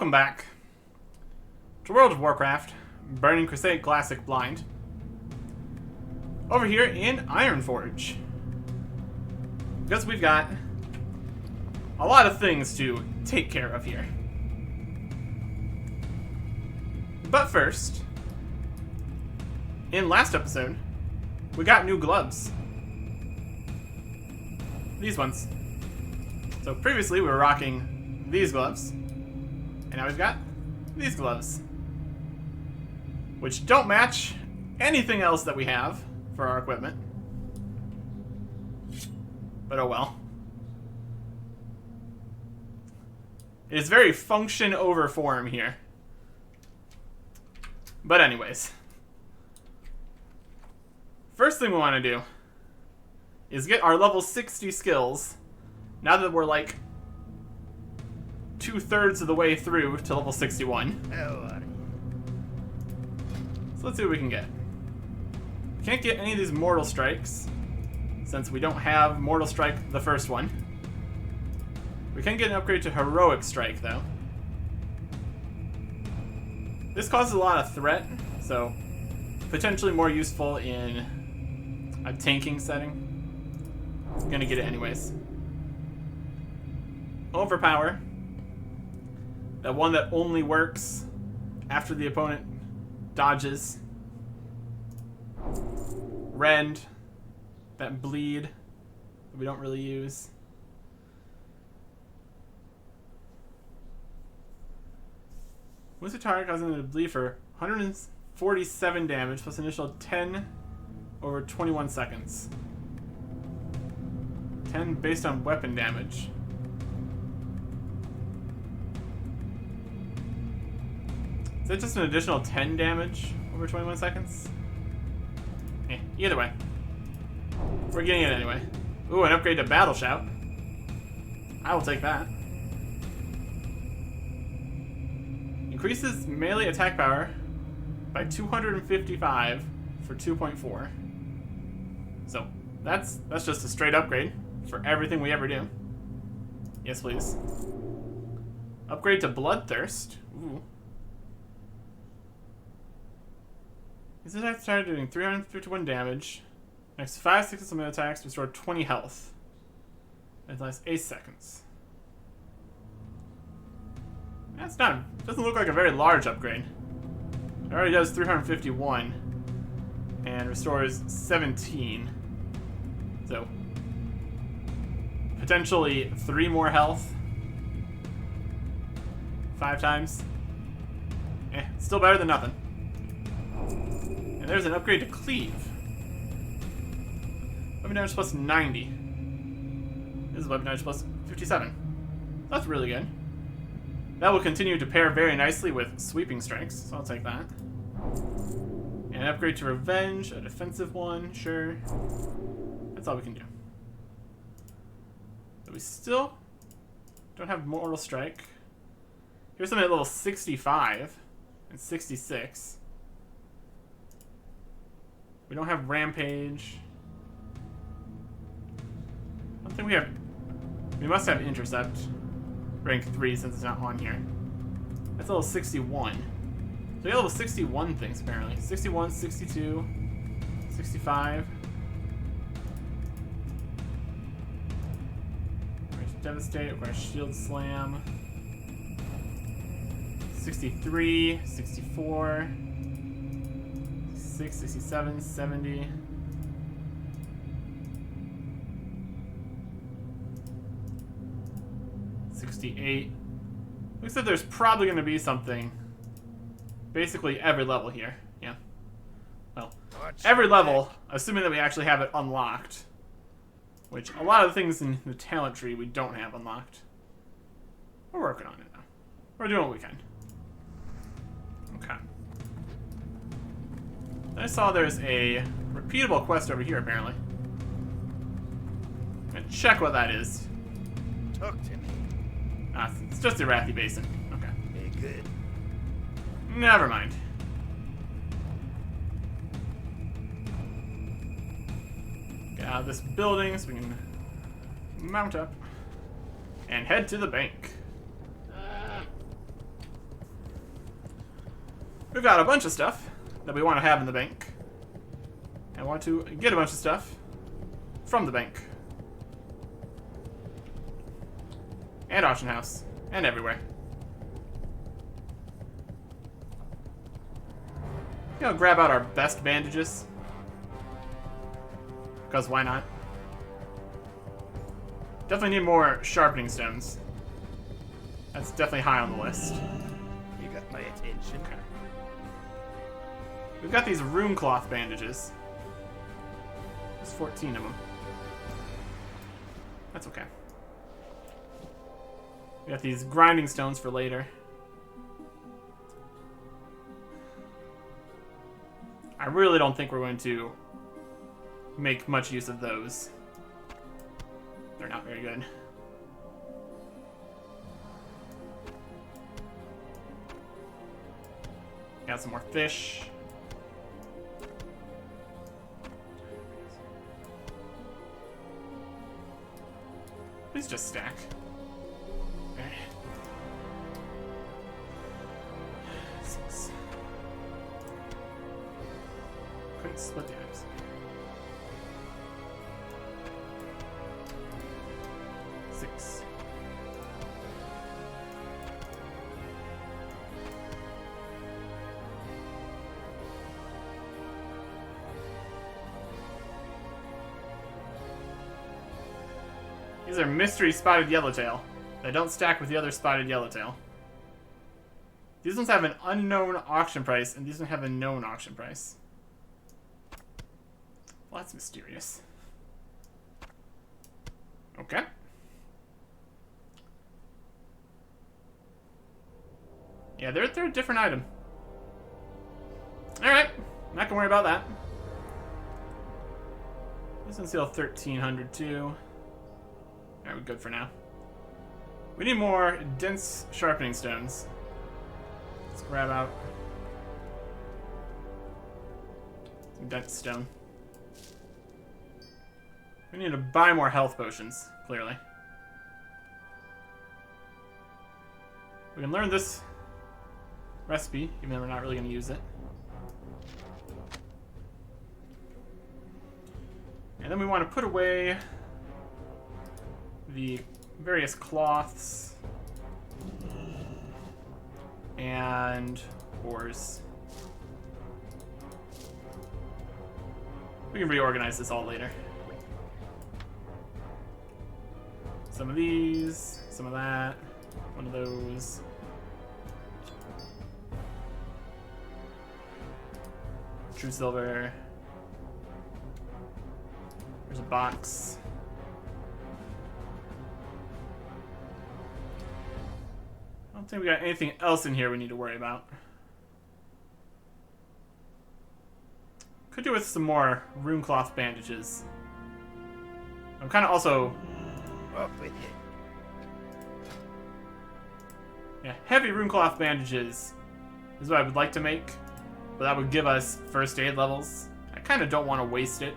welcome back to World of Warcraft, Burning Crusade Classic Blind. Over here in Ironforge. Because we've got a lot of things to take care of here. But first, in last episode, we got new gloves. These ones. So previously we were rocking these gloves, and now we've got these gloves, which don't match anything else that we have for our equipment. But oh well. It is very function over form here. But anyways. First thing we want to do is get our level 60 skills, now that we're like 2/3 of the way through to level 61. So let's see what we can get. Can't get any of these Mortal Strikes, since we don't have Mortal Strike the first one. We can get an upgrade to Heroic Strike, though. This causes a lot of threat, so potentially more useful in a tanking setting. I'm gonna get it anyways. Overpower. That one that only works after the opponent dodges. Rend. That bleed that we don't really use. What's the target causing them to bleed for 147 damage plus initial 10 over 21 seconds. 10 based on weapon damage. Is that just an additional 10 damage over 21 seconds? Either way. We're getting it anyway. Ooh, an upgrade to Battle Shout. I will take that. Increases melee attack power by 255 for 2.4. So, that's just a straight upgrade for everything we ever do. Yes, please. Upgrade to Bloodthirst. Ooh. These attacks started doing 351 damage. Next 5 seconds of melee attacks restore 20 health. It lasts 8 seconds. That's not, doesn't look like a very large upgrade. It already does 351 and restores 17. So potentially 3 more health. 5 times. Still better than nothing. And there's an upgrade to Cleave. Weapon damage plus 90. This is weapon damage plus 57. That's really good. That will continue to pair very nicely with Sweeping Strikes, so I'll take that. And an upgrade to Revenge, a defensive one, sure. That's all we can do. But we still don't have Mortal Strike. Here's something at level 65 and 66. We don't have Rampage. I don't think we have... We must have Intercept. Rank 3 since it's not on here. That's level 61. So we have level 61 things apparently. 61, 62, 65. Devastate, requires Shield Slam. 63, 64, 66, 67, 70. Looks like there's probably going to be something basically every level here. Yeah. Well, every level, assuming that we actually have it unlocked. Which, a lot of the things in the talent tree we don't have unlocked. We're working on it now. We're doing what we can. Okay. I saw there's a repeatable quest over here, apparently. I'm gonna check what that is. Talk to me. It's just the Arathi Basin. Okay. Hey, good. Never mind. Get out of this building so we can mount up and head to the bank. We've got a bunch of stuff that we want to have in the bank. And want to get a bunch of stuff from the bank. And auction house. And everywhere. I'll grab out our best bandages. Because why not? Definitely need more sharpening stones. That's definitely high on the list. You got my attention. Okay. We've got these rune cloth bandages. There's 14 of them. That's okay. We got these grinding stones for later. I really don't think we're going to make much use of those. They're not very good. Got some more fish. Please just stack. Okay. 6. Couldn't split the items. 6. These are mystery spotted yellowtail. They don't stack with the other spotted yellowtail. These ones have an unknown auction price, and these ones have a known auction price. Well, that's mysterious. Okay. Yeah, they're a different item. Alright, not gonna worry about that. This one's still 1300 too. Alright, we're good for now. We need more dense sharpening stones. Let's grab out some dense stone. We need to buy more health potions, clearly. We can learn this recipe, even though we're not really going to use it. And then we want to put away the various cloths and ores. We can reorganize this all later. Some of these, some of that, one of those. True silver. There's a box. I don't think we got anything else in here we need to worry about. Could do with some more rune cloth bandages. I'm kind of also... Up with you. Yeah, heavy rune cloth bandages is what I would like to make, but that would give us first aid levels. I kind of don't want to waste it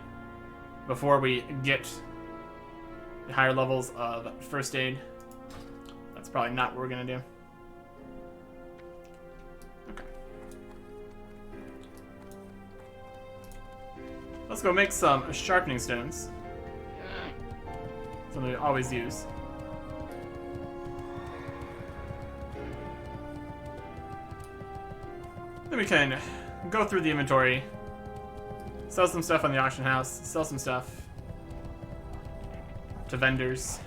before we get the higher levels of first aid. That's probably not what we're going to do. Okay. Let's go make some sharpening stones. Something we always use. Then we can go through the inventory, sell some stuff on the auction house, sell some stuff to vendors.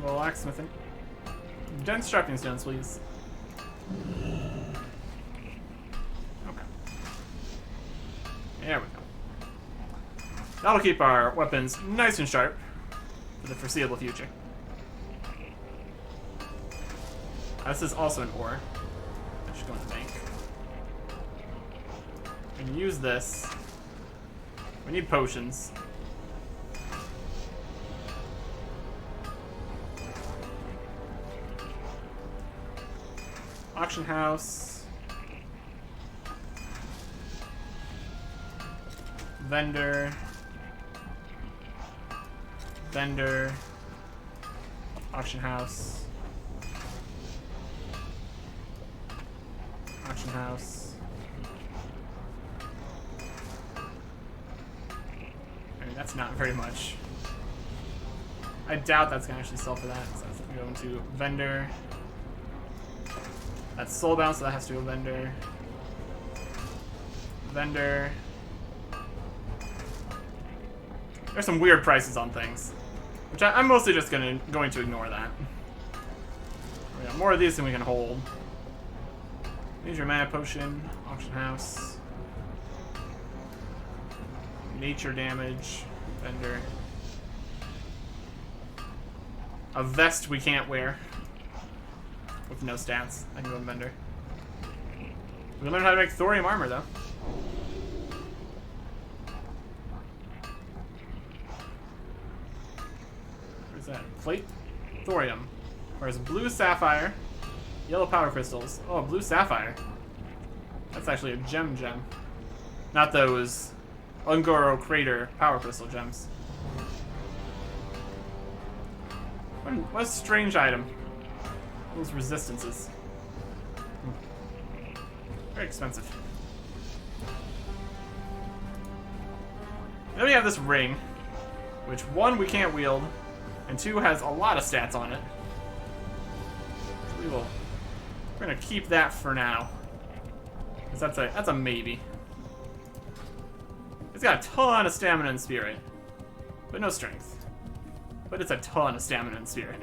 Blacksmithing. Dense sharpening stones, please. There we go. That'll keep our weapons nice and sharp for the foreseeable future. This is also an ore. I should go in the bank. We can use this. We need potions. Auction house. Vendor. Vendor. Auction house. Auction house. I mean, that's not very much. I doubt that's gonna actually sell for that, so that's gonna go into vendor. That's soulbound, so that has to go vendor. Vendor. There's some weird prices on things, which I'm mostly just going to ignore that. We got more of these than we can hold. Major mana potion, auction house, nature damage, vendor. A vest we can't wear with no stats. I can go in vendor. We learned how to make thorium armor though. What is that? Plate? Thorium. Whereas blue sapphire, yellow power crystals. Oh, blue sapphire. That's actually a gem. Not those Ungoro Crater power crystal gems. What a strange item. Those resistances. Very expensive. Then we have this ring, which 1, we can't wield, and 2, has a lot of stats on it. We're gonna keep that for now, because that's a maybe. It's got a ton of stamina and spirit, but no strength. But it's a ton of stamina and spirit.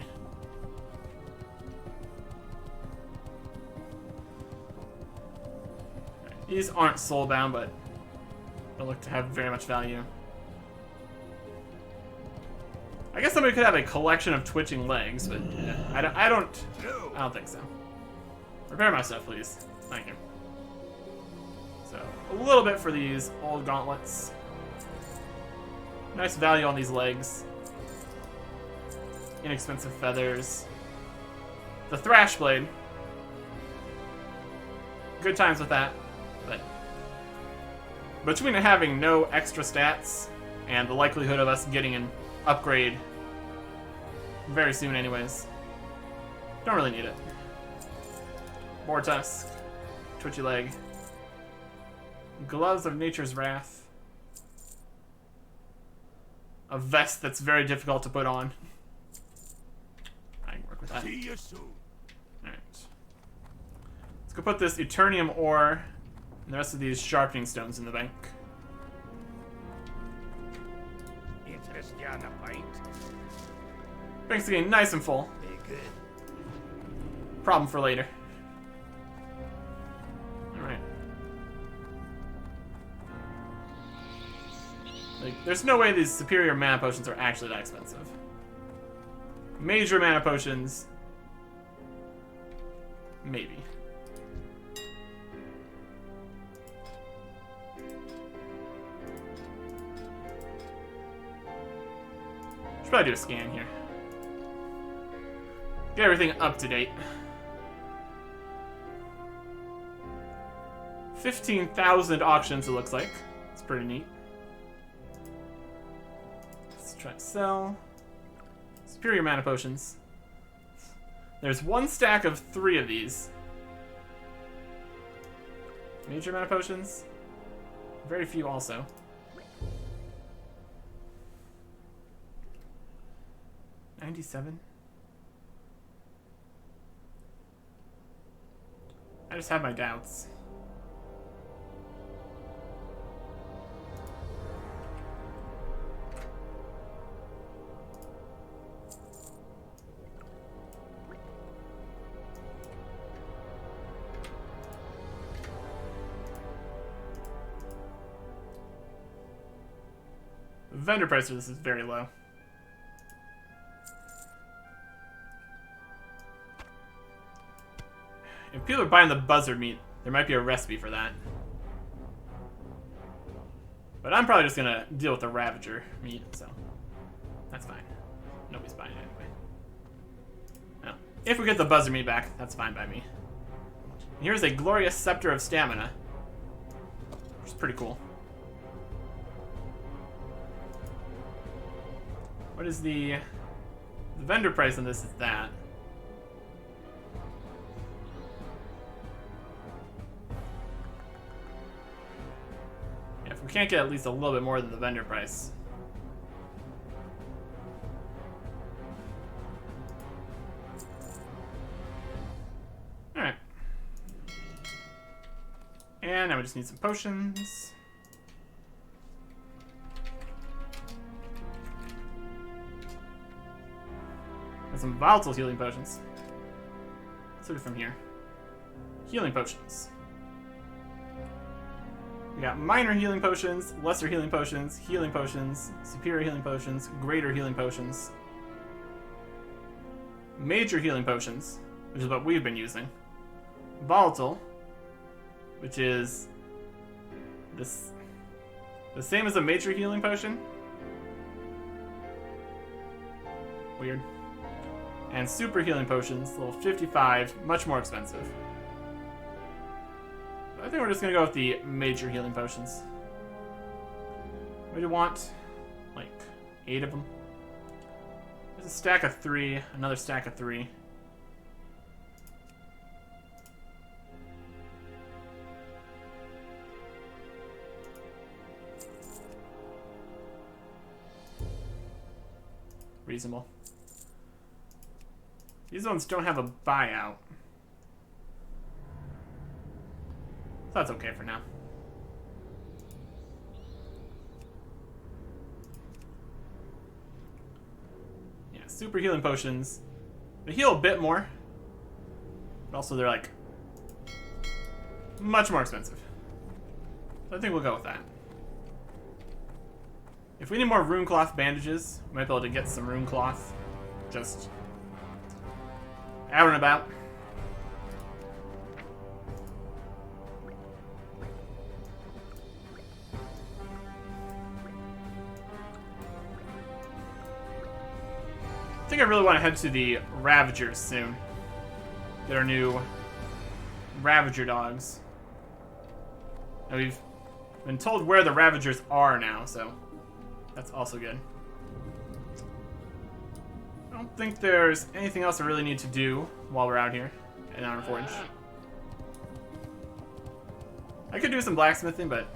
These aren't soulbound, but they look to have very much value. I guess somebody could have a collection of twitching legs, but yeah, I don't think so. Repair my stuff, please. Thank you. So, a little bit for these old gauntlets. Nice value on these legs. Inexpensive feathers. The thrash blade. Good times with that, but between having no extra stats and the likelihood of us getting an upgrade very soon anyways, don't really need it. Boar tusk, twitchy leg, gloves of nature's wrath, a vest that's very difficult to put on. I can work with that. See you soon. Alright. Let's go put this Eternium ore and the rest of these sharpening stones in the bank. Interest you on a pint? Bank's getting nice and full. Very good. Problem for later. Alright. Like, there's no way these superior mana potions are actually that expensive. Major mana potions, maybe. Should probably do a scan here. Get everything up to date. 15,000 auctions, it looks like. It's pretty neat. Let's try to sell. Superior mana potions. There's 1 stack of 3 of these. Major mana potions. Very few also. $97. I just have my doubts. The vendor price for this is very low. If people are buying the buzzard meat, there might be a recipe for that. But I'm probably just gonna deal with the Ravager meat, so that's fine. Nobody's buying it anyway. Now, if we get the buzzard meat back, that's fine by me. And here's a glorious scepter of stamina, which is pretty cool. What is the The vendor price on this is that. Yeah, if we can't get at least a little bit more than the vendor price. Alright. And now we just need some potions. And some volatile healing potions. Let's look from here. Healing potions. We got minor healing potions, lesser healing potions, superior healing potions, greater healing potions. Major healing potions, which is what we've been using. Volatile, which is this the same as a major healing potion. Weird. And super healing potions, level 55, much more expensive. I think we're just gonna go with the major healing potions. We do want like 8 of them. There's a stack of 3, another stack of 3. Reasonable. These ones don't have a buyout. So that's okay for now. Yeah, super healing potions. They heal a bit more. But also they're like much more expensive. So I think we'll go with that. If we need more rune cloth bandages, we might be able to get some rune cloth. Just out and about. I think I really want to head to the Ravagers soon. Get our new Ravager dogs. And we've been told where the Ravagers are now, so that's also good. I don't think there's anything else I really need to do while we're out here in Iron Forge. I could do some blacksmithing, but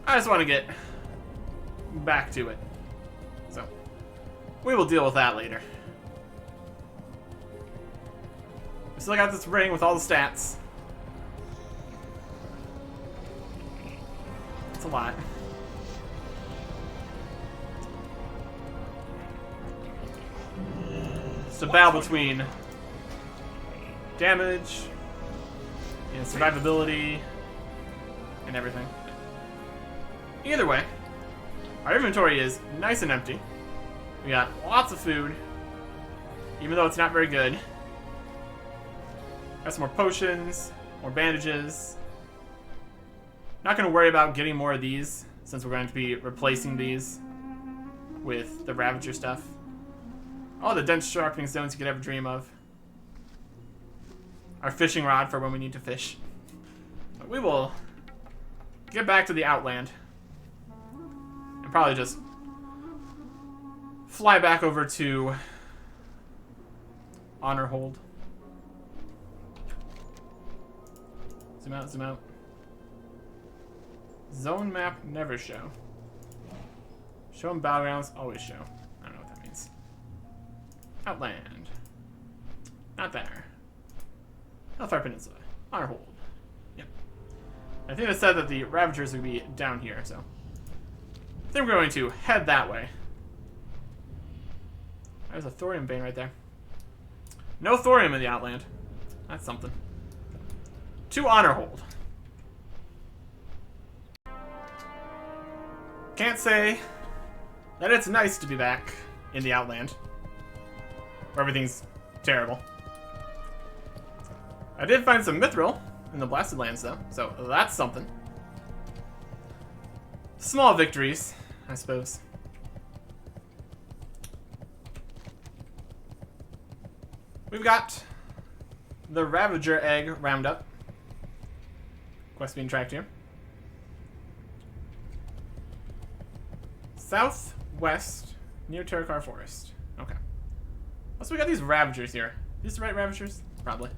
I just want to get back to it. So we will deal with that later. We still got this ring with all the stats. It's a lot. It's a battle between damage and survivability and everything. Either way, our inventory is nice and empty. We got lots of food, even though it's not very good. Got some more potions, more bandages. Not going to worry about getting more of these, since we're going to be replacing these with the Ravager stuff. All the dense sharpening stones you could ever dream of. Our fishing rod for when we need to fish. But we will get back to the Outland. And probably just fly back over to Honor Hold. Zoom out, zoom out. Zone map never show. Show them battlegrounds, always show. I don't know what that means. Outland. Not there. Hellfire Peninsula. Honor Hold. Yep. I think it said that the Ravagers would be down here, so I think we're going to head that way. There's a thorium vein right there. No thorium in the Outland. That's something. To Honor Hold. Can't say that it's nice to be back in the Outland, where everything's terrible. I did find some mithril in the Blasted Lands, though, so that's something. Small victories, I suppose. We've got the Ravager Egg Roundup. Quest being tracked here. Southwest, near Terracar Forest. Okay. Plus we got these Ravagers here. These the right Ravagers? Probably.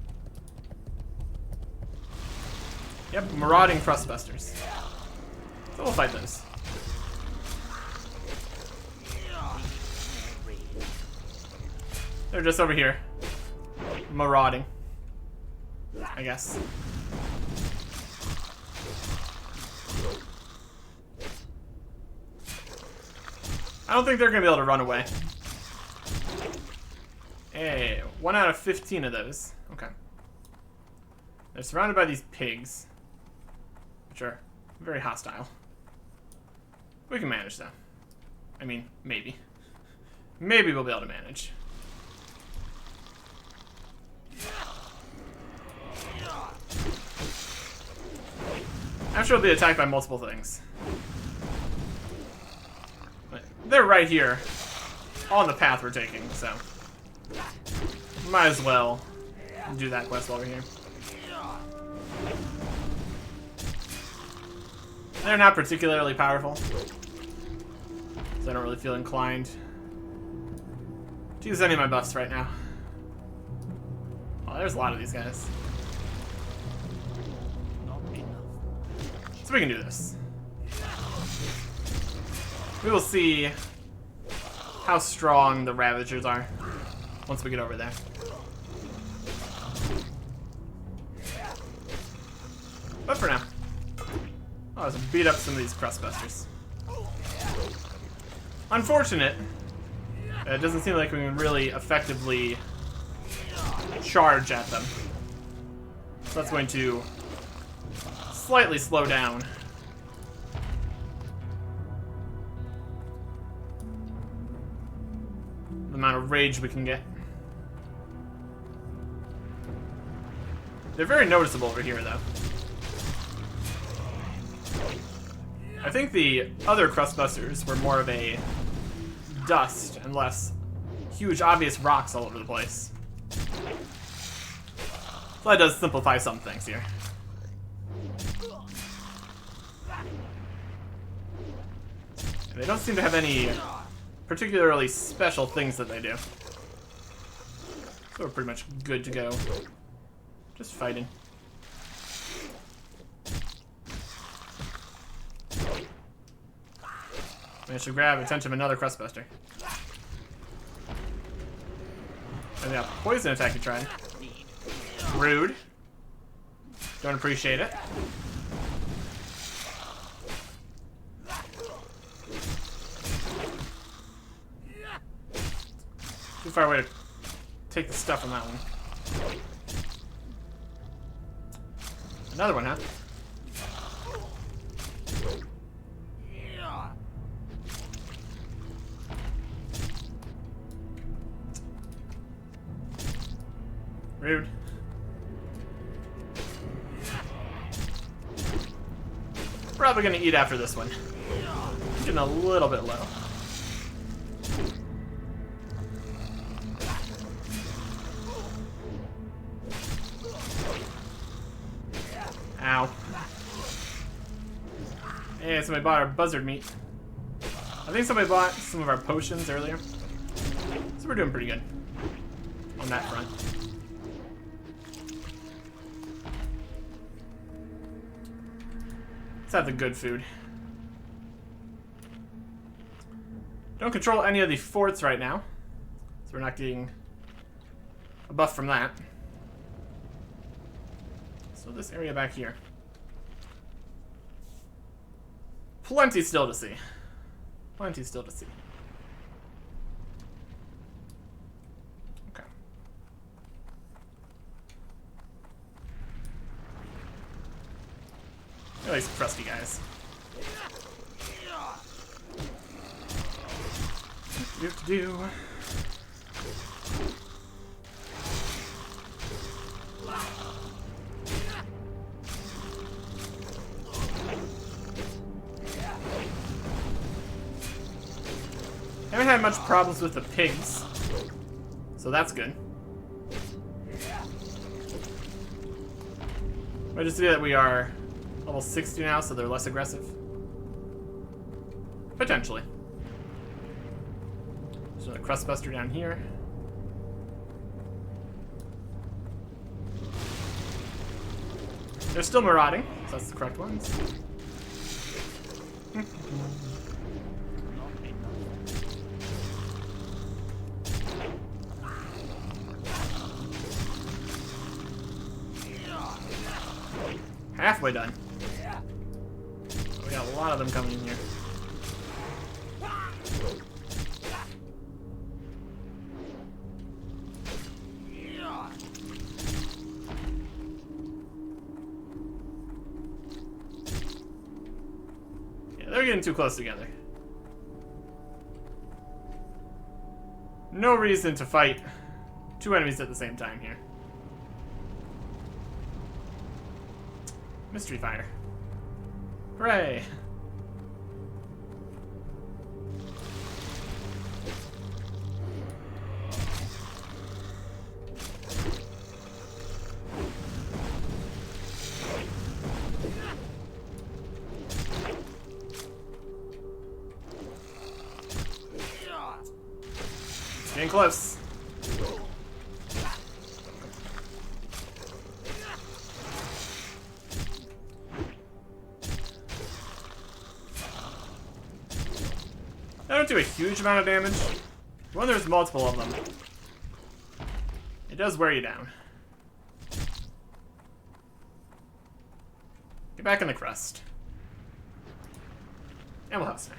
Yep, marauding Crustbusters. So we'll fight those. They're just over here. Marauding. I guess. I don't think they're gonna be able to run away. Hey, 1 out of 15 of those. Okay. They're surrounded by these pigs, which are very hostile. We can manage them. I mean, maybe. Maybe we'll be able to manage. I'm sure we'll be attacked by multiple things. But they're right here on the path we're taking, so might as well do that quest while we're here. They're not particularly powerful, so I don't really feel inclined to use any of my buffs right now. Oh, there's a lot of these guys. So we can do this. We will see how strong the Ravagers are once we get over there. But for now, let's beat up some of these Crustbusters. Unfortunate. It doesn't seem like we can really effectively charge at them. So that's going to slightly slow down the amount of rage we can get. They're very noticeable over here, though. I think the other Crustbusters were more of a dust and less huge, obvious rocks all over the place. So that does simplify some things here. They don't seem to have any particularly special things that they do. So we're pretty much good to go. Just fighting. Managed to grab attention of another Crustbuster. And yeah, poison attack you tried. Rude. Don't appreciate it. Too far away to take the stuff from that one. Another one, huh? Rude. Probably gonna eat after this one. Getting a little bit low. Ow. Hey, somebody bought our buzzard meat. I think somebody bought some of our potions earlier. So we're doing pretty good on that front. Let's have the good food. Don't control any of the forts right now, so we're not getting a buff from that. So this area back here. Plenty still to see. Plenty still to see. Okay. At least crusty guys. Do. Haven't had much problems with the pigs, so that's good. I just see that we are level 60 now, so they're less aggressive. Potentially. So the Crustbuster down here. They're still marauding, so that's the correct ones. Halfway done. We got a lot of them coming in here. Yeah, they're getting too close together. No reason to fight two enemies at the same time here. Mystery fire. Hooray! It's getting close. They don't do a huge amount of damage. When there's multiple of them, it does wear you down. Get back in the crust. And we'll have a snack.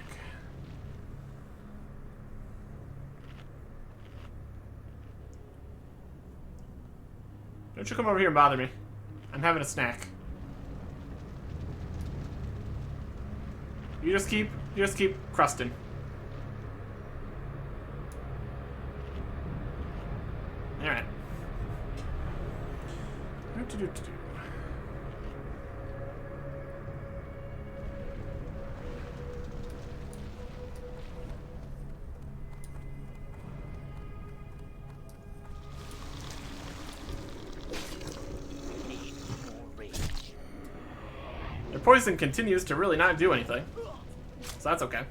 Don't you come over here and bother me. I'm having a snack. You just keep crusting. Alright. What to do? Their poison continues to really not do anything. So that's okay.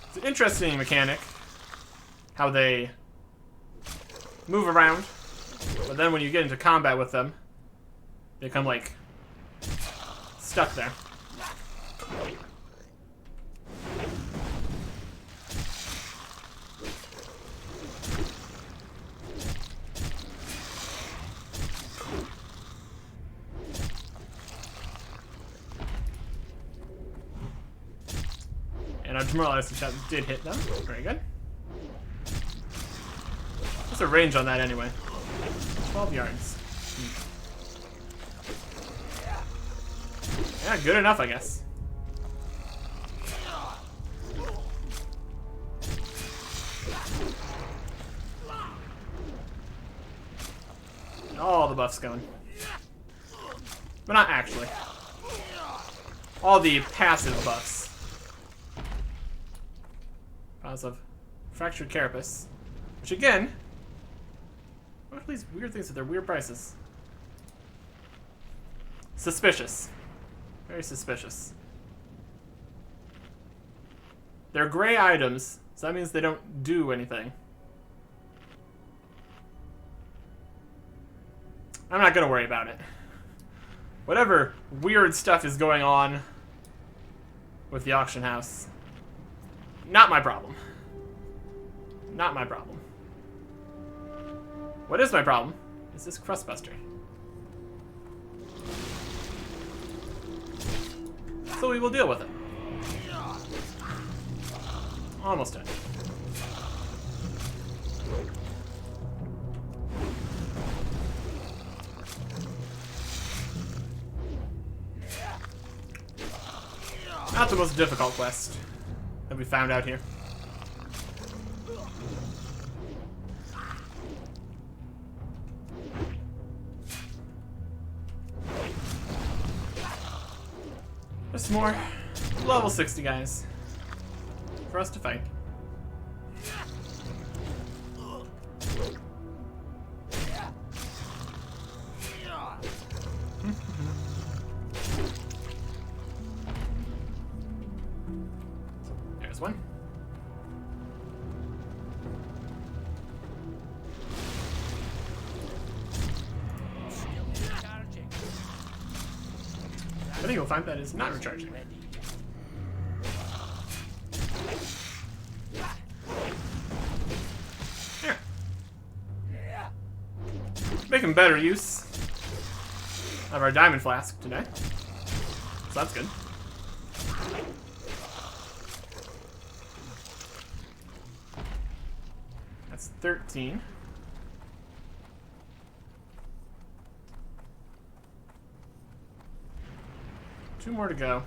It's an interesting mechanic. How they move around. But then when you get into combat with them, they come like stuck there. And our demoralizing shot did hit them. Very good. What's the range on that anyway? 12 yards. Yeah, good enough, I guess. All the buffs going. But not actually. All the passive buffs. Of fractured carapace, which again, what are these weird things with their weird prices? Suspicious, very suspicious. They're gray items, so that means they don't do anything. I'm not gonna worry about it. Whatever weird stuff is going on with the auction house, not my problem. Not my problem. What is my problem is this crustbuster. So we will deal with it. Almost done. Not the most difficult quest that we found out here. There's more level 60 guys for us to fight. There's one. think you'll find that is not recharging. Here. Making better use of our diamond flask today. So that's good. That's 13. Two more to go.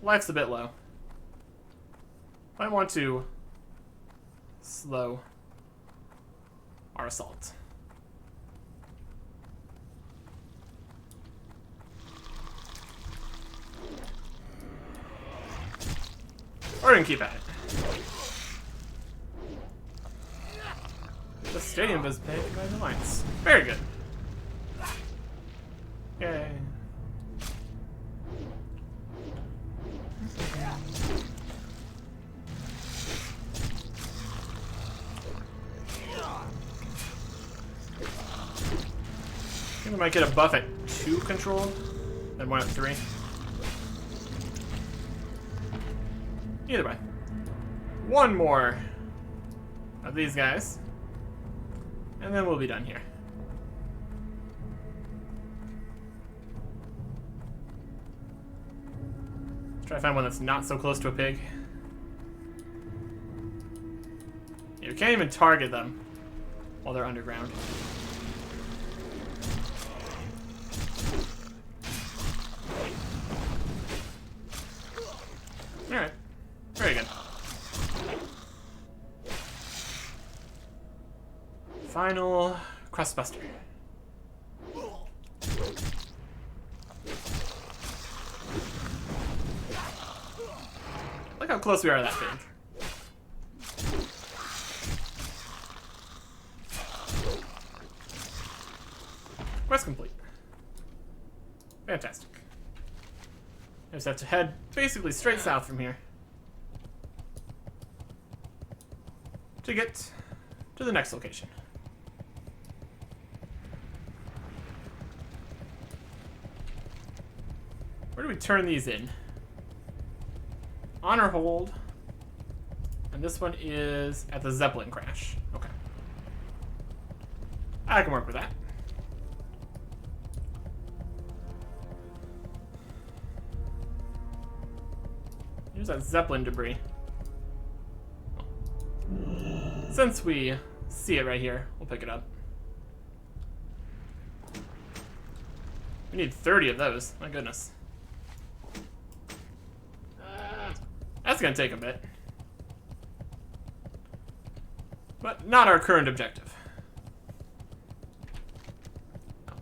Life's a bit low. I want to slow our assault. We're gonna keep at it. The stadium is paved by the lights. Very good. Yay. I think we might get a buff at 2 controlled, then 1 at 3. Either way. One more of these guys, and then we'll be done here. Let's try to find one that's not so close to a pig. You can't even target them while they're underground. Alright. Very good. Final crustbuster. Look how close we are to that pig. Quest complete. Fantastic. I just have to head basically straight south from here to get to the next location. Where do we turn these in? Honor hold. And this one is at the Zeppelin crash. Okay. I can work with that. Here's that Zeppelin debris. Since we see it right here, we'll pick it up. We need 30 of those. My goodness. That's gonna take a bit. But not our current objective.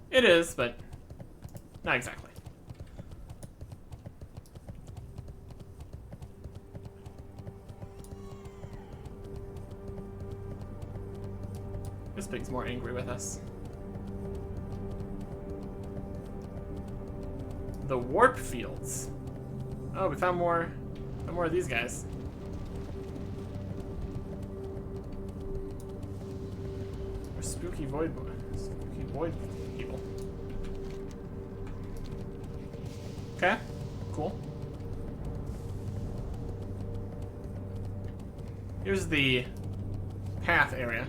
It is, but not exactly. This pig's more angry with us. The warp fields. Oh, we found more of these guys. Or spooky void people. Okay, cool. Here's the path area.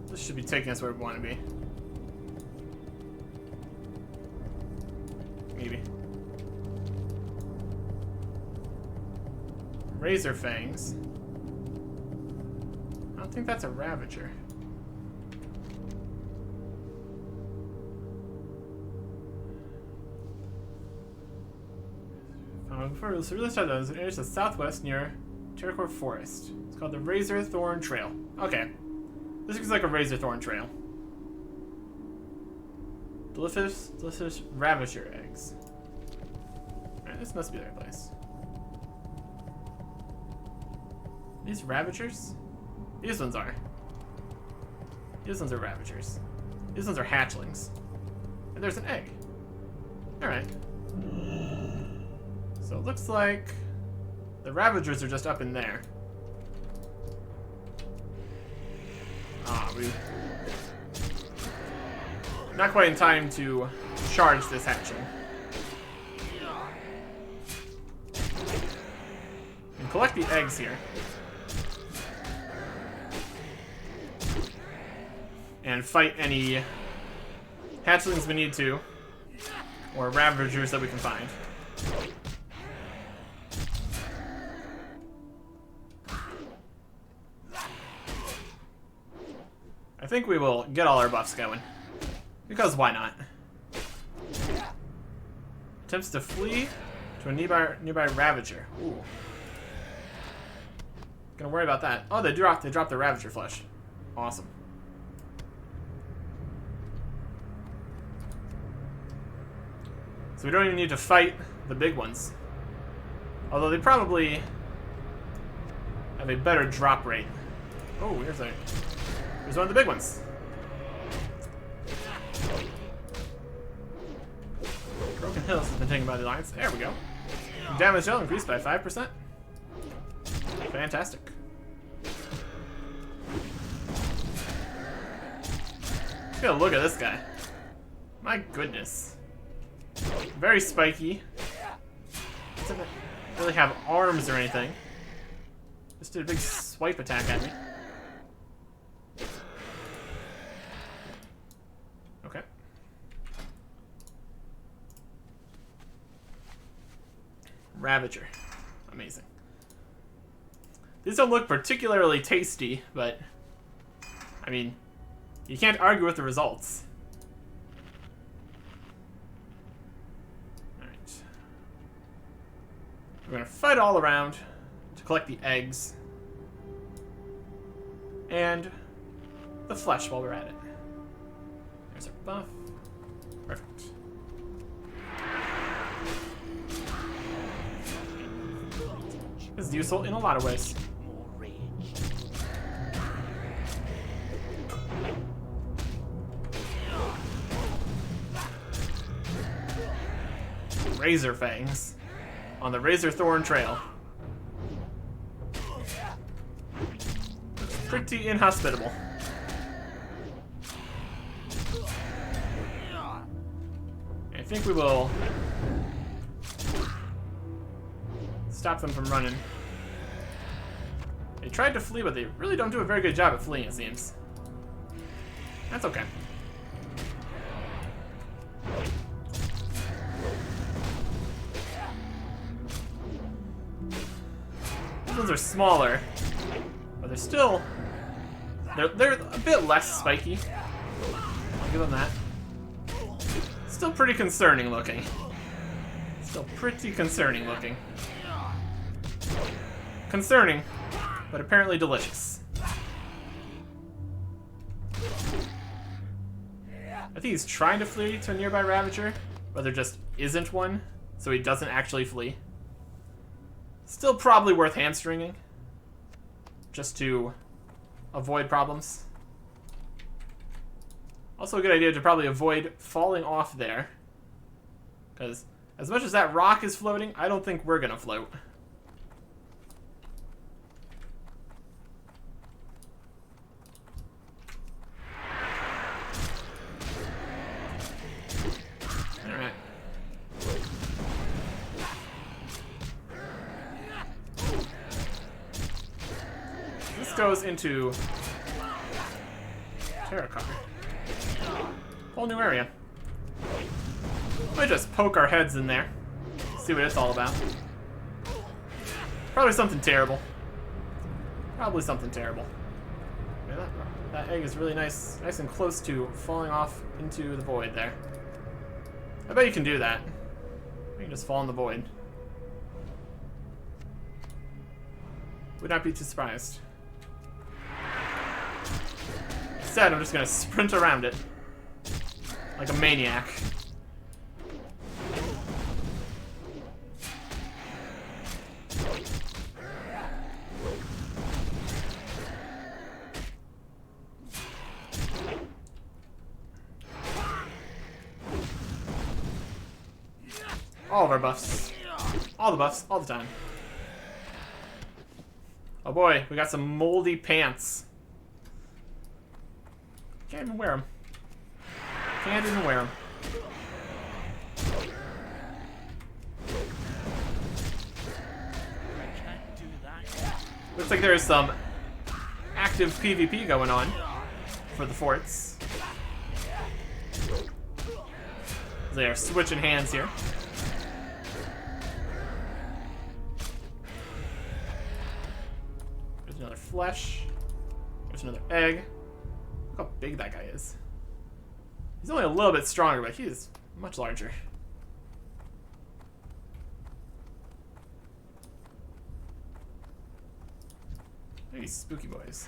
This should be taking us where we want to be. Maybe. Razor fangs. I don't think that's a Ravager. So really start those. It's the southwest near Terracore Forest. It's called the Razor Thorn Trail. Okay. This looks like a Razor Thorn Trail. Delicious Ravager eggs. Alright, this must be their place. These Ravagers? These ones are. These ones are Ravagers. These ones are hatchlings. And there's an egg. Alright. So it looks like the Ravagers are just up in there. Not quite in time to charge this hatchling. collect the eggs here. And fight any hatchlings we need to, or ravagers that we can find. I think we will get all our buffs going, because why not? Attempts to flee to a nearby ravager. Ooh. Gonna worry about that. Oh, they dropped the ravager flesh. Awesome. So we don't even need to fight the big ones. Although they probably have a better drop rate. Oh, here's one of the big ones. Broken Hills has been taken by the Alliance. There we go. Damage dealt increased by 5%. Fantastic. Let's get a look at this guy. My goodness. Very spiky. Doesn't really have arms or anything. Just did a big swipe attack at me. Okay. Ravager. Amazing. These don't look particularly tasty, but I mean, you can't argue with the results. Alright. We're gonna fight all around to collect the eggs. And the flesh while we're at it. There's our buff. Perfect. This is useful in a lot of ways. Razor fangs on the Razor Thorn Trail. It's pretty inhospitable. I think we will stop them from running. They tried to flee, but they really don't do a very good job at fleeing, it seems. That's okay. These ones are smaller, but they're still... They're a bit less spiky. I'll give them that. Still pretty concerning looking. Still pretty concerning looking. Concerning, but apparently delicious. I think he's trying to flee to a nearby Ravager, but there just isn't one, so he doesn't actually flee. Still probably worth hamstringing, just to avoid problems. Also a good idea to probably avoid falling off there, because as much as that rock is floating, I don't think we're gonna float. Alright. This goes into Terracotta. Whole new area. Might just poke our heads in there. See what it's all about. Probably something terrible. Probably something terrible. Yeah, that egg is really nice and close to falling off into the void there. I bet you can do that. You can just fall in the void. Would not be too surprised. Instead, I'm just gonna sprint around it like a maniac. All of our buffs. All the buffs, all the time. Oh boy, we got some moldy pants. Can't even wear them. Can't even wear them. I can't do Looks like there is some active PvP going on for the forts. They are switching hands here. There's another flesh. There's another egg. Look how big that guy is. He's only a little bit stronger, but he's much larger. These spooky boys.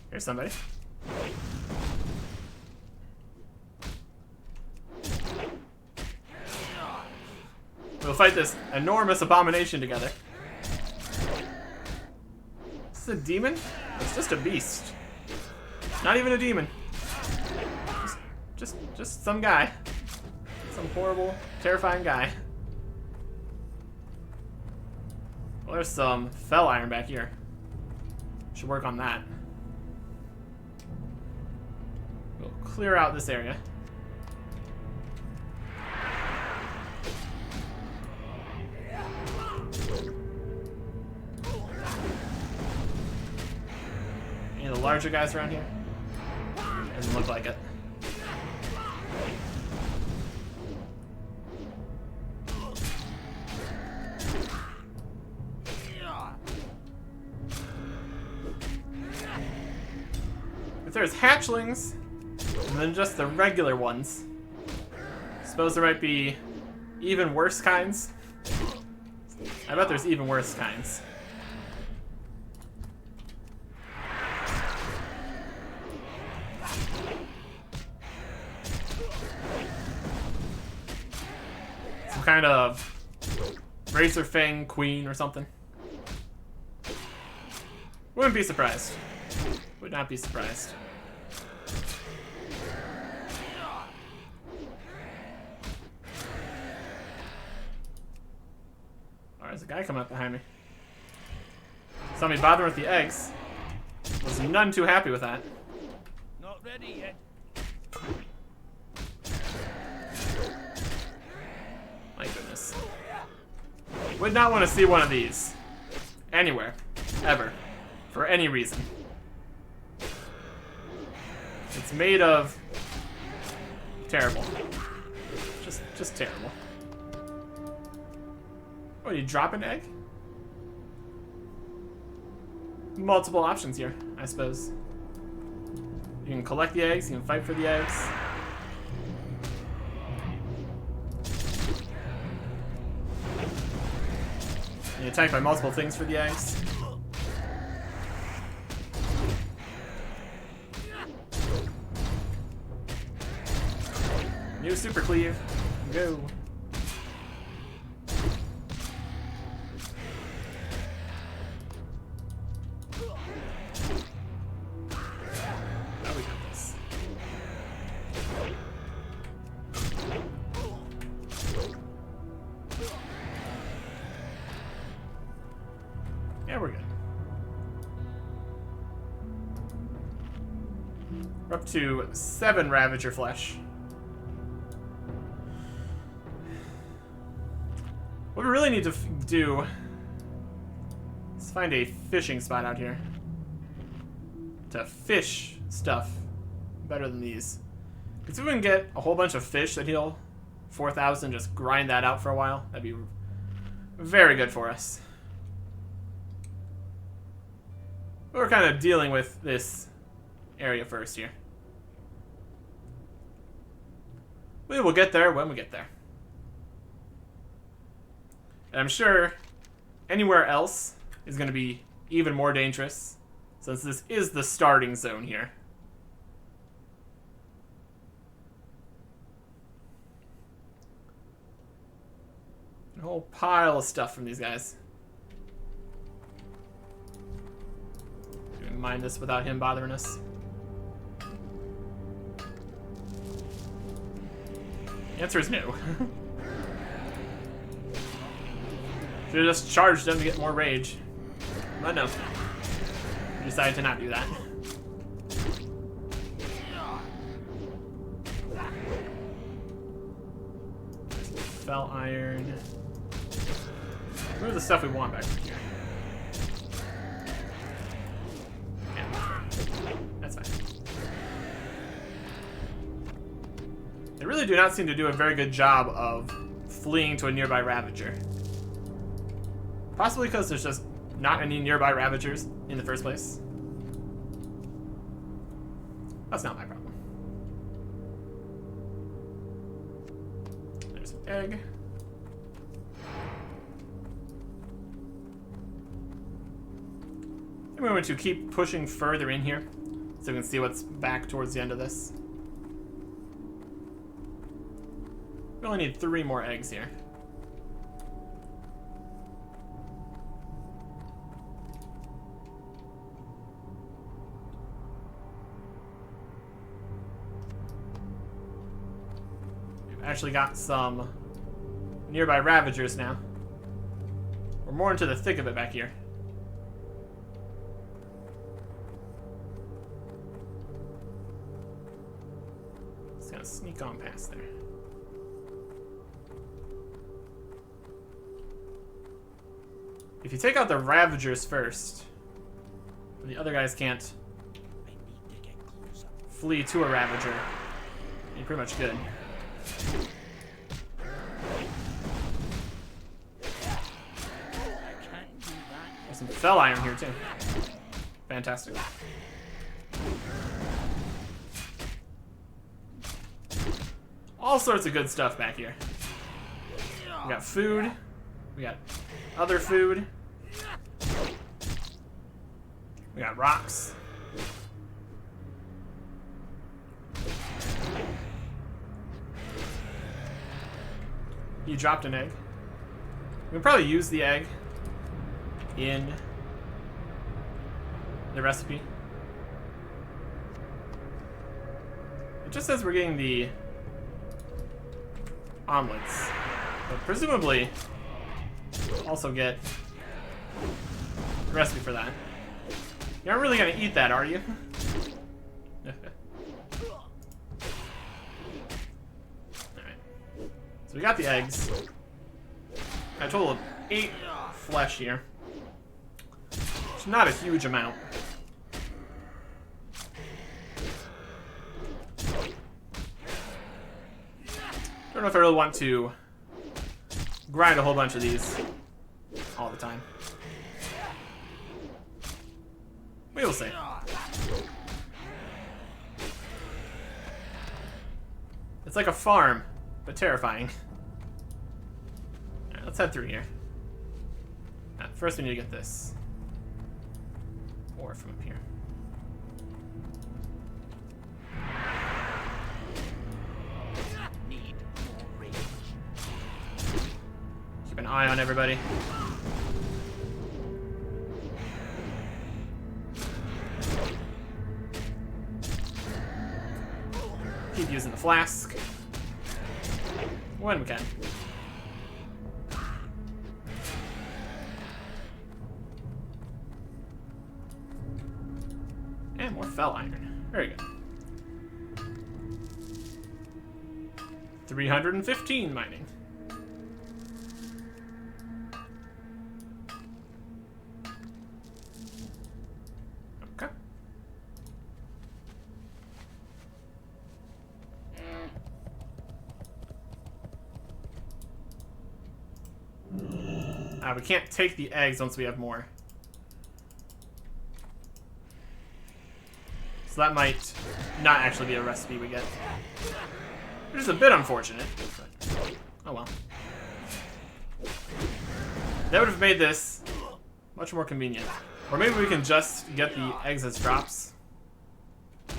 Here's somebody. We'll fight this enormous abomination together. Is this a demon? It's just a beast. Not even a demon. Just some guy. Some horrible, terrifying guy. Well, there's some fell iron back here. Should work on that. We'll clear out this area. Any of the larger guys around here? Doesn't look like it. If there's hatchlings, and then just the regular ones, I suppose there might be even worse kinds. I bet there's even worse kinds. Some kind of Racer Fang Queen or something. Wouldn't be surprised. Would not be surprised. Oh, there's a guy coming up behind me. Saw me bothering with the eggs. Was none too happy with that. Not ready yet. My goodness. Would not want to see one of these. Anywhere. Ever. For any reason. It's made of terrible. Just terrible. Oh, you drop an egg? Multiple options here, I suppose. You can collect the eggs, you can fight for the eggs. You attack by multiple things for the eggs. New super cleave. Go. Now we got this. Yeah, we're good. We're up to 7 Ravager flesh. What we really need to do is find a fishing spot out here to fish stuff better than these. Because if we can get a whole bunch of fish that heal 4,000, just grind that out for a while, that'd be very good for us. But we're kind of dealing with this area first here. We will get there when we get there. And I'm sure anywhere else is going to be even more dangerous, since this is the starting zone here. A whole pile of stuff from these guys. Do we mind this without him bothering us? The answer is no. Should have just charged them to get more rage. But no. We decided to not do that. Fell iron. move the stuff we want back here. Yeah. That's fine. They really do not seem to do a very good job of fleeing to a nearby Ravager. Possibly because there's just not any nearby Ravagers in the first place. That's not my problem. There's an egg. I'm going to keep pushing further in here so we can see what's back towards the end of this. We only need 3 more eggs here. We've actually got some nearby Ravagers now. We're more into the thick of it back here. Just gonna sneak on past there. If you take out the Ravagers first, the other guys can't flee to a Ravager, you're pretty much good. There's some Fell Iron here too. Fantastic. All sorts of good stuff back here. We got food. We got other food. We got rocks. You dropped an egg. We can probably use the egg in the recipe. It just says we're getting the omelets, but presumably we'll also get the recipe for that. You aren't really gonna eat that, are you? Alright. So we got the eggs. A total of 8 flesh here. It's not a huge amount. Don't know if I really want to grind a whole bunch of these all the time. We will see. It's like a farm, but terrifying. Alright, let's head through here. First we need to get this. Or from up here. Keep an eye on everybody. Keep using the flask when we can. And more Fell Iron. Very good. 315 mining. Okay. We can't take the eggs once we have more. So that might not actually be a recipe we get. Which is a bit unfortunate, but oh well. That would have made this much more convenient. Or maybe we can just get the eggs as drops. I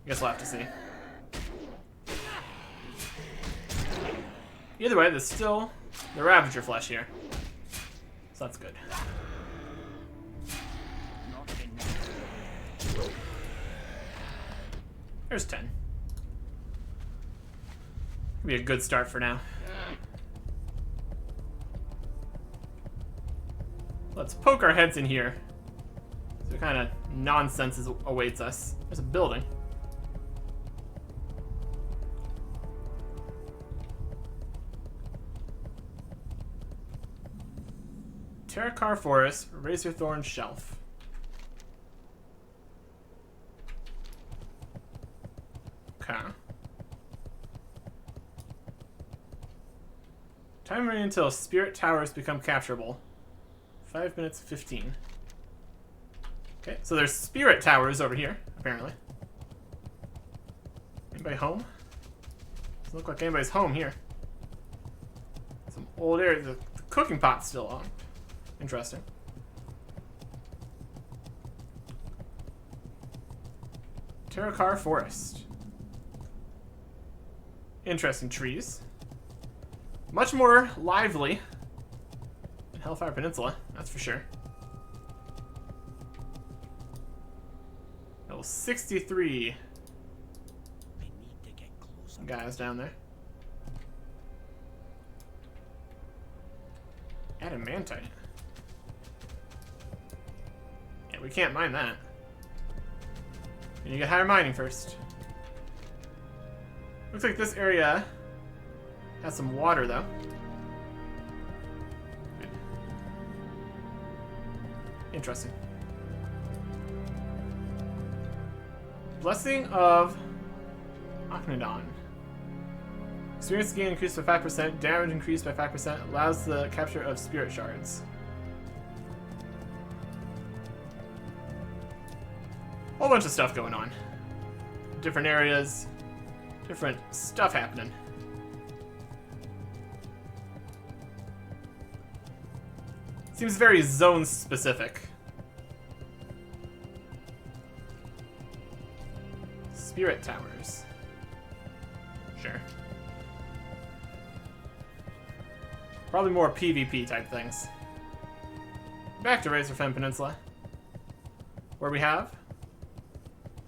guess we'll have to see. Either way, there's still the Ravager flesh here. So that's good. There's 10. Could be a good start for now. Let's poke our heads in here. So what kind of nonsense awaits us. There's a building. Terracar Forest, Razorthorn Shelf. Okay. Time remaining until Spirit Towers become capturable. 5 minutes 15. Okay, so there's Spirit Towers over here, apparently. Anybody home? Doesn't look like anybody's home here. Some old area. The cooking pot's still on. Interesting. Terracar Forest. Interesting trees. Much more lively than Hellfire Peninsula, that's for sure. Level 63. I need to get closer. Some guys down there. Adamantite. Yeah, we can't mine that. We need to get higher mining first. Looks like this area has some water, though. Interesting. Blessing of Anachronist. Experience gain increased by 5%, damage increased by 5%, allows the capture of spirit shards. Whole bunch of stuff going on. Different areas, different stuff happening. Seems very zone specific. Spirit towers. Sure. Probably more PvP type things. Back to Razorfen Peninsula, where we have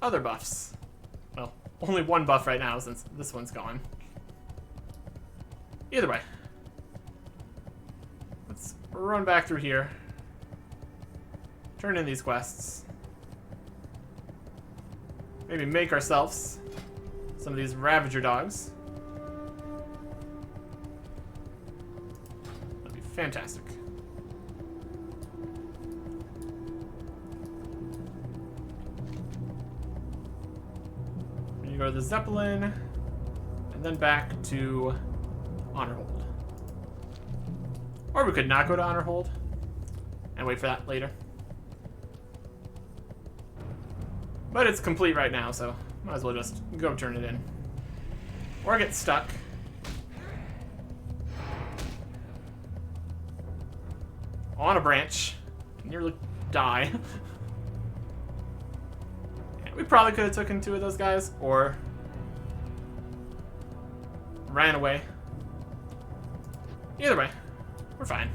other buffs. Well, only one buff right now since this one's gone. Either way. Let's run back through here. Turn in these quests. Maybe make ourselves some of these Ravager dogs. That'd be fantastic. You go to the Zeppelin, and then back to Honorhold. Or we could not go to Honorhold and wait for that later. But it's complete right now, so might as well just go turn it in. Or get stuck. On a branch. Nearly die. Yeah, we probably could have taken two of those guys, or ran away. Either way, we're fine.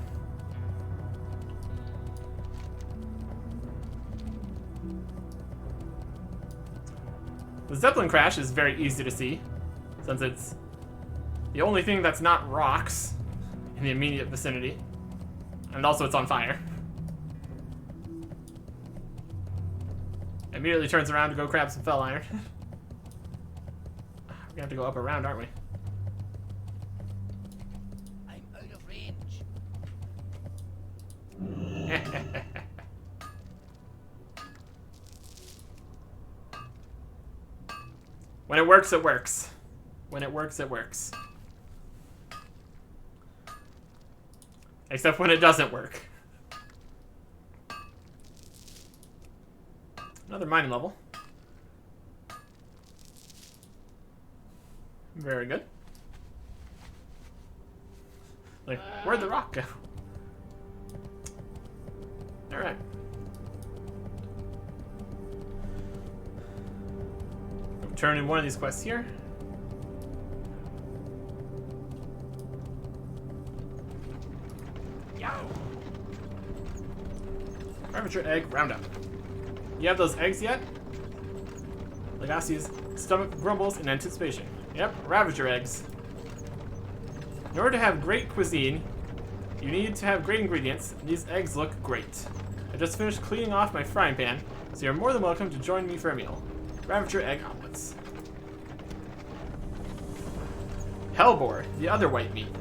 The Zeppelin crash is very easy to see, since it's the only thing that's not rocks in the immediate vicinity. And also it's on fire. Immediately turns around to go grab some fell iron. We're gonna have to go up around, aren't we? I'm out of range. When it works, it works. When it works, it works. Except when it doesn't work. Another mining level. Very good. Like, where'd the rock go? Alright. Turn in one of these quests here. Ravager egg roundup. You have those eggs yet? Legacy's stomach grumbles in anticipation. Yep, Ravager eggs. In order to have great cuisine, you need to have great ingredients, and these eggs look great. I just finished cleaning off my frying pan, so you're more than welcome to join me for a meal. Ravager egg omelets. Hellboar, the other white meat.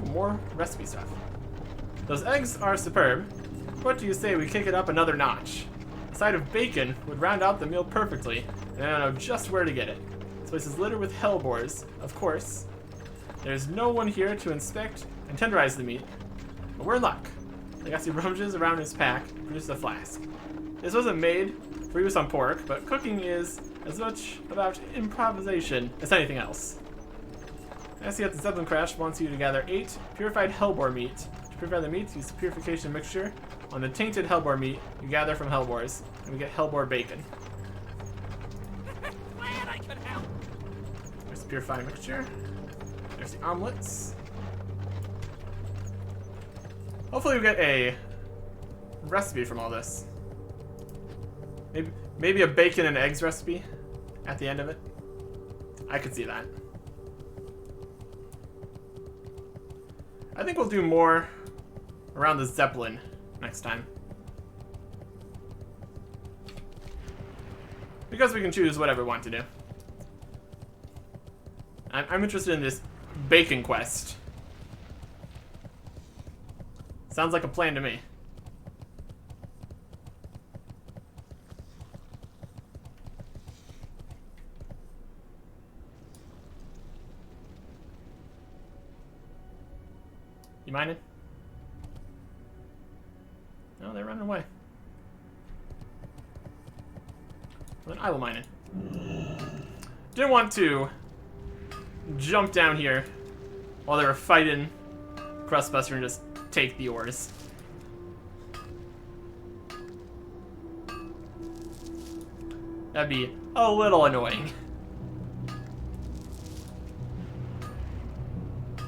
More recipe stuff. Those eggs are superb. What do you say we kick it up another notch? A side of bacon would round out the meal perfectly, and I don't know just where to get it. This place is littered with hellbores, of course. There's no one here to inspect and tenderize the meat, but we're in luck. Legacy rummages around his pack and produces a flask. This wasn't made for use on pork, but cooking is as much about improvisation as anything else. I see that the Zeppelin Crash wants you to gather 8 purified hellbore meat. To purify the meat, use the purification mixture on the tainted hellbore meat you gather from hellbores, and we get hellbore bacon. Glad I could help. There's the purified mixture. There's the omelets. Hopefully we get a recipe from all this. Maybe a bacon and eggs recipe at the end of it. I could see that. I think we'll do more around the Zeppelin next time. Because we can choose whatever we want to do. I'm interested in this bacon quest. Sounds like a plan to me. You minded? No, they're running away. Well, then I will mine it. Didn't want to jump down here while they were fighting Crustbuster and just take the ores. That'd be a little annoying.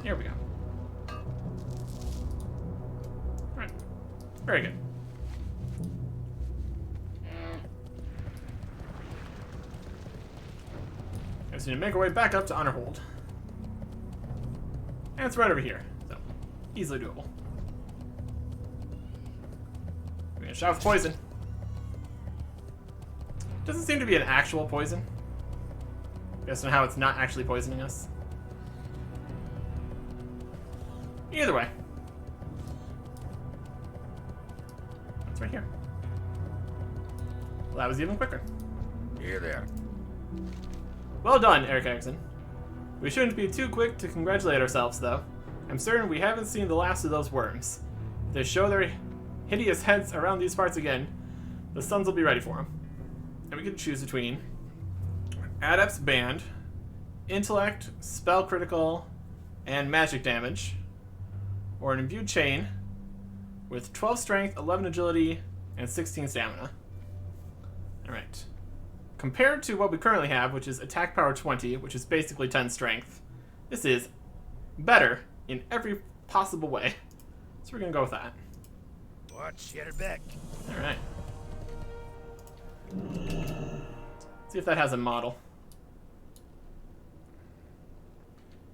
Here we go. Alright. Very good. I just need to make our way back up to Honorhold. And it's right over here, so easily doable. We're gonna shot with poison. Doesn't seem to be an actual poison. Guess on how it's not actually poisoning us. Either way. It's right here. Well, that was even quicker. Here there. Well done, Eric Erickson. We shouldn't be too quick to congratulate ourselves, though. I'm certain we haven't seen the last of those worms. If they show their hideous heads around these parts again, the Suns will be ready for them. And we can choose between Adept's Band, Intellect, Spell Critical, and Magic Damage, or an Imbued Chain with 12 Strength, 11 Agility, and 16 Stamina. Alright. Compared to what we currently have, which is Attack Power 20, which is basically 10 Strength, this is better in every possible way. So we're going to go with that. Watch your back. Alright. See if that has a model.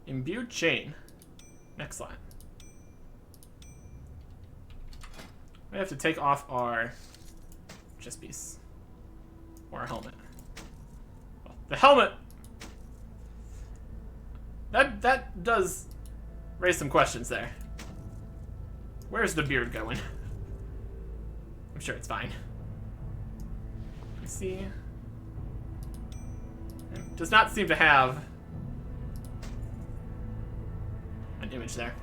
Imbued Chain. Next slide. We have to take off our chest piece. Or our helmet. Well, the helmet! That does raise some questions there. Where's the beard going? I'm sure it's fine. You see? It does not seem to have an image there.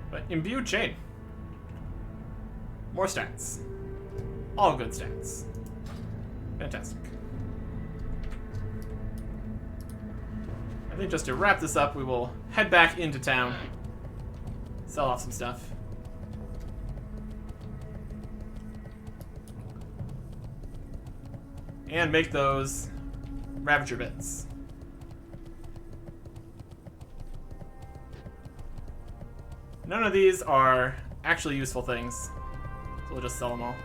But Imbued Chain. More stats. All good stats. Fantastic. I think just to wrap this up, we will head back into town. Sell off some stuff. And make those Ravager bits. None of these are actually useful things, so we'll just sell them all.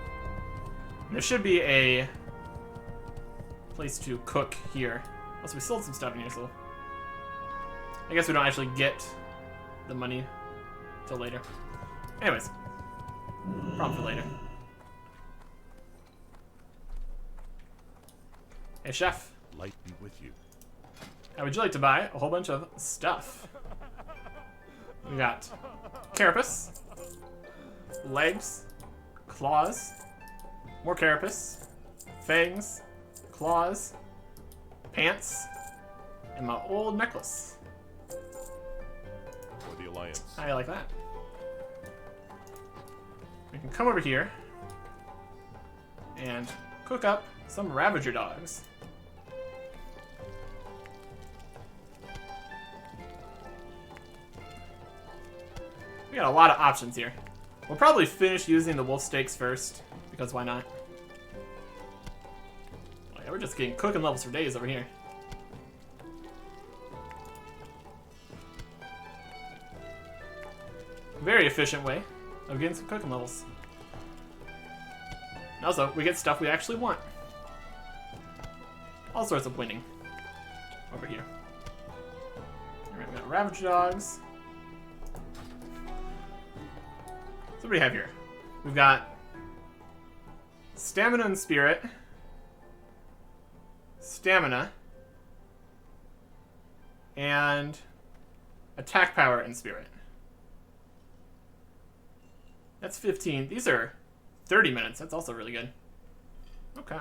And there should be a place to cook here. Also, we sold some stuff in here, so I guess we don't actually get the money till later. Anyways, problem for later. Hey, chef. Light be with you. How would you like to buy a whole bunch of stuff? We got carapace, legs, claws, more carapace, fangs, claws, pants, and my old necklace. For the Alliance. How do you like that? We can come over here and cook up some Ravager dogs. We got a lot of options here. We'll probably finish using the wolf steaks first, because why not? Oh yeah, we're just getting cooking levels for days over here. Very efficient way of getting some cooking levels. And also, we get stuff we actually want. All sorts of winning over here. Alright, we got Ravager dogs. So what do we have here? We've got stamina and spirit, stamina, and attack power and spirit. That's 15. These are 30 minutes. That's also really good. Okay.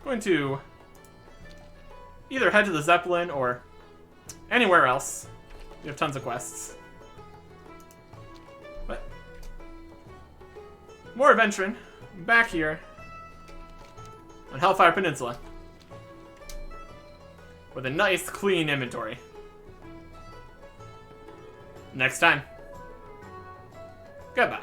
Going to either head to the Zeppelin or anywhere else. We have tons of quests. But more adventuring back here on Hellfire Peninsula with a nice clean inventory. Next time. Goodbye.